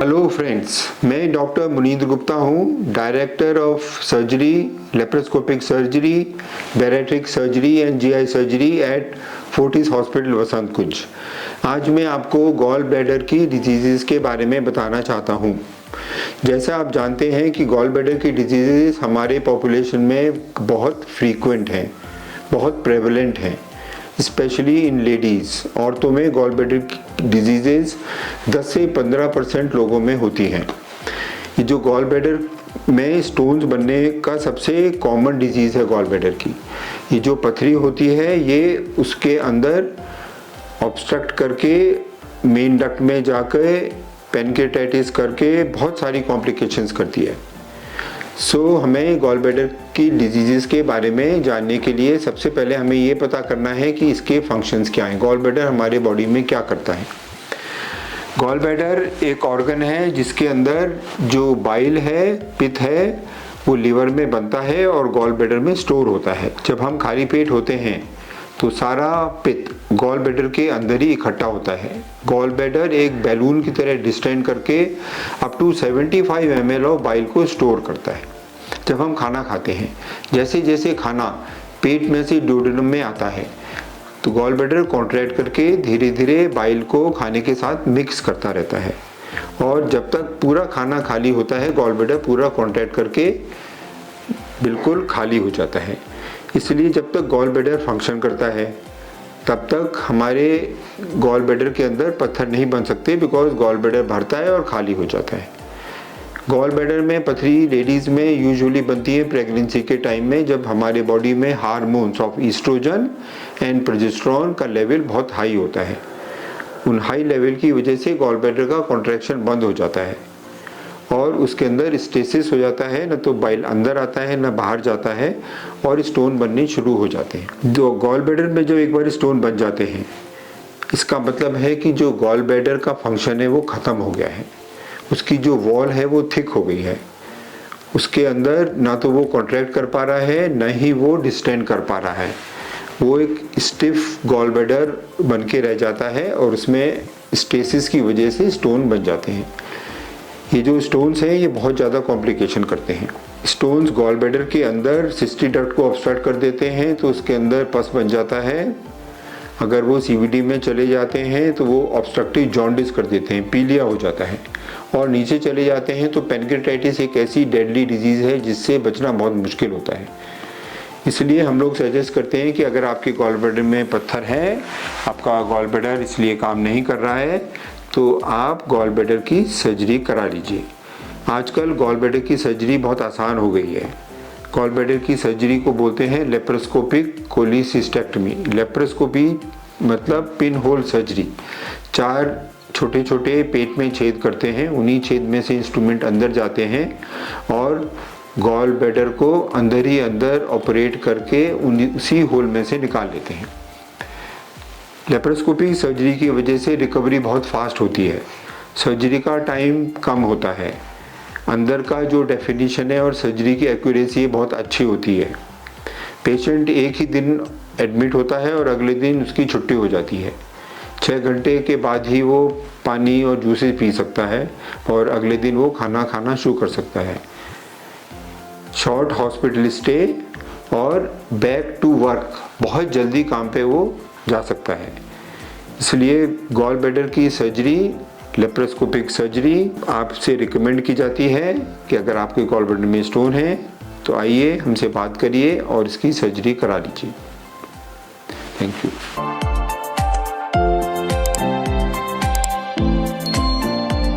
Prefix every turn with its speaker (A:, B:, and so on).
A: Hello friends, मैं doctor Munindra Gupta हूँ, director of surgery, laparoscopic surgery, bariatric surgery and GI surgery at Fortis hospital Vasant Kunj. आज मैं आपको गॉल ब्लैडर की डिजीज़ के बारे में बताना चाहता हूँ। जैसा आप जानते हैं कि गॉल ब्लैडर की डिजीज़ हमारे पॉपुलेशन में बहुत फ्रीक्वेंट हैं, बहुत प्रेवलेंट हैं, स्पेशली इन लेडीज़। औरतों में गॉल ब्लैडर डिजीज़ 10 से 15% लोगों में होती हैं। ये जो गॉल ब्लैडर में स्टोन्स बनने का सबसे कॉमन डिजीज़ है गॉल ब्लैडर की। ये जो पथरी होती है ये उसके अंदर ऑब्स्ट्रक्ट करके मेन डक्ट में जाकर पैनक्रेटाइटिस करके बहुत सारी कॉम्प्लिकेशंस करती है। हमें गॉल ब्लैडर की डिजीज़ के बारे में जानने के लिए सबसे पहले हमें ये पता करना है कि इसके फंक्शंस क्या हैं। गॉल ब्लैडर हमारे बॉडी में क्या करता है। गॉल ब्लैडर एक ऑर्गन है जिसके अंदर जो बाइल है, पित्त है, वो लीवर में बनता है और गॉल ब्लैडर में स्टोर होता है। जब हम खाली पेट होते हैं तो सारा पित्त गॉल ब्लैडर के अंदर ही इकट्ठा होता है। गॉल ब्लैडर एक बैलून की तरह डिस्टेंड करके up to 75 ml of bile को स्टोर करता है। जब हम खाना खाते हैं, जैसे जैसे खाना पेट में से डुओडेनम में आता है तो गॉल ब्लैडर कॉन्ट्रैक्ट करके धीरे धीरे बाइल को खाने के साथ मिक्स करता रहता है और जब तक पूरा खाना खाली होता है गॉल ब्लैडर पूरा कॉन्ट्रैक्ट करके बिल्कुल खाली हो जाता है। इसलिए जब तक गॉल ब्लैडर फंक्शन करता है तब तक हमारे गॉल ब्लैडर के अंदर पत्थर नहीं बन सकते, बिकॉज गॉल ब्लैडर भरता है और खाली हो जाता है। गॉल ब्लैडर में पथरी लेडीज़ में यूजुअली बनती है प्रेगनेंसी के टाइम में, जब हमारे बॉडी में hormones of oestrogen and progesterone का लेवल बहुत हाई होता है। उन हाई लेवल की वजह से गॉल ब्लैडर का कॉन्ट्रैक्शन बंद हो जाता है और उसके अंदर स्टेसिस हो जाता है, न तो बाइल अंदर आता है न बाहर जाता है और स्टोन बनने शुरू हो जाते हैं। जो गॉल ब्लैडर में जो एक बार स्टोन बन जाते हैं, इसका मतलब है कि जो गॉल ब्लैडर का फंक्शन है वो ख़त्म हो गया है। उसकी जो वॉल है वो थिक हो गई है। उसके अंदर ना तो वो कॉन्ट्रैक्ट कर पा रहा है न ही वो डिस्टेंड कर पा रहा है। वो एक स्टिफ गॉल ब्लैडर बन के रह जाता है और उसमें स्टेसिस की वजह से स्टोन बन जाते हैं। ये जो स्टोन्स हैं ये बहुत ज़्यादा कॉम्प्लिकेशन करते हैं। स्टोन्स गॉल ब्लैडर के अंदर सिस्टी डक्ट को ऑब्स्ट्रक्ट कर देते हैं तो उसके अंदर पस बन जाता है। अगर वो सीवीडी में चले जाते हैं तो वो ऑब्स्ट्रक्टिव जॉन्डिस कर देते हैं, पीलिया हो जाता है। और नीचे चले जाते हैं तो पैनक्रेटाइटिस एक ऐसी डेडली डिजीज़ है जिससे बचना बहुत मुश्किल होता है। इसलिए हम लोग सजेस्ट करते हैं कि अगर आपके गॉल ब्लैडर में पत्थर है, आपका गॉल ब्लैडर इसलिए काम नहीं कर रहा है, तो आप गॉल ब्लैडर की सर्जरी करा लीजिए। आजकल गॉल ब्लैडर की सर्जरी बहुत आसान हो गई है। गॉल ब्लैडर की सर्जरी को बोलते हैं लेप्रोस्कोपिक कोलिसिस्टेक्टमी। लेप्रोस्कोपी मतलब पिन होल सर्जरी। 4 छोटे छोटे पेट में छेद करते हैं, उन्हीं छेद में से इंस्ट्रूमेंट अंदर जाते हैं और गॉल ब्लैडर को अंदर ही अंदर ऑपरेट करके उसी होल में से निकाल लेते हैं। लेप्रोस्कोपी सर्जरी की वजह से रिकवरी बहुत फास्ट होती है, सर्जरी का टाइम कम होता है, अंदर का जो डेफिनेशन है और सर्जरी की एक्यूरेसी बहुत अच्छी होती है। पेशेंट एक ही दिन एडमिट होता है और अगले दिन उसकी छुट्टी हो जाती है। 6 घंटे के बाद ही वो पानी और जूसेस पी सकता है और अगले दिन वो खाना खाना शुरू कर सकता है। शॉर्ट हॉस्पिटल स्टे और बैक टू वर्क, बहुत जल्दी काम पे वो जा सकता है। इसलिए गॉल ब्लैडर की सर्जरी, लेप्रोस्कोपिक सर्जरी आपसे रिकमेंड की जाती है कि अगर आपके गॉल ब्लैडर में स्टोन है तो आइए हमसे बात करिए और इसकी सर्जरी करा लीजिए। Thank you.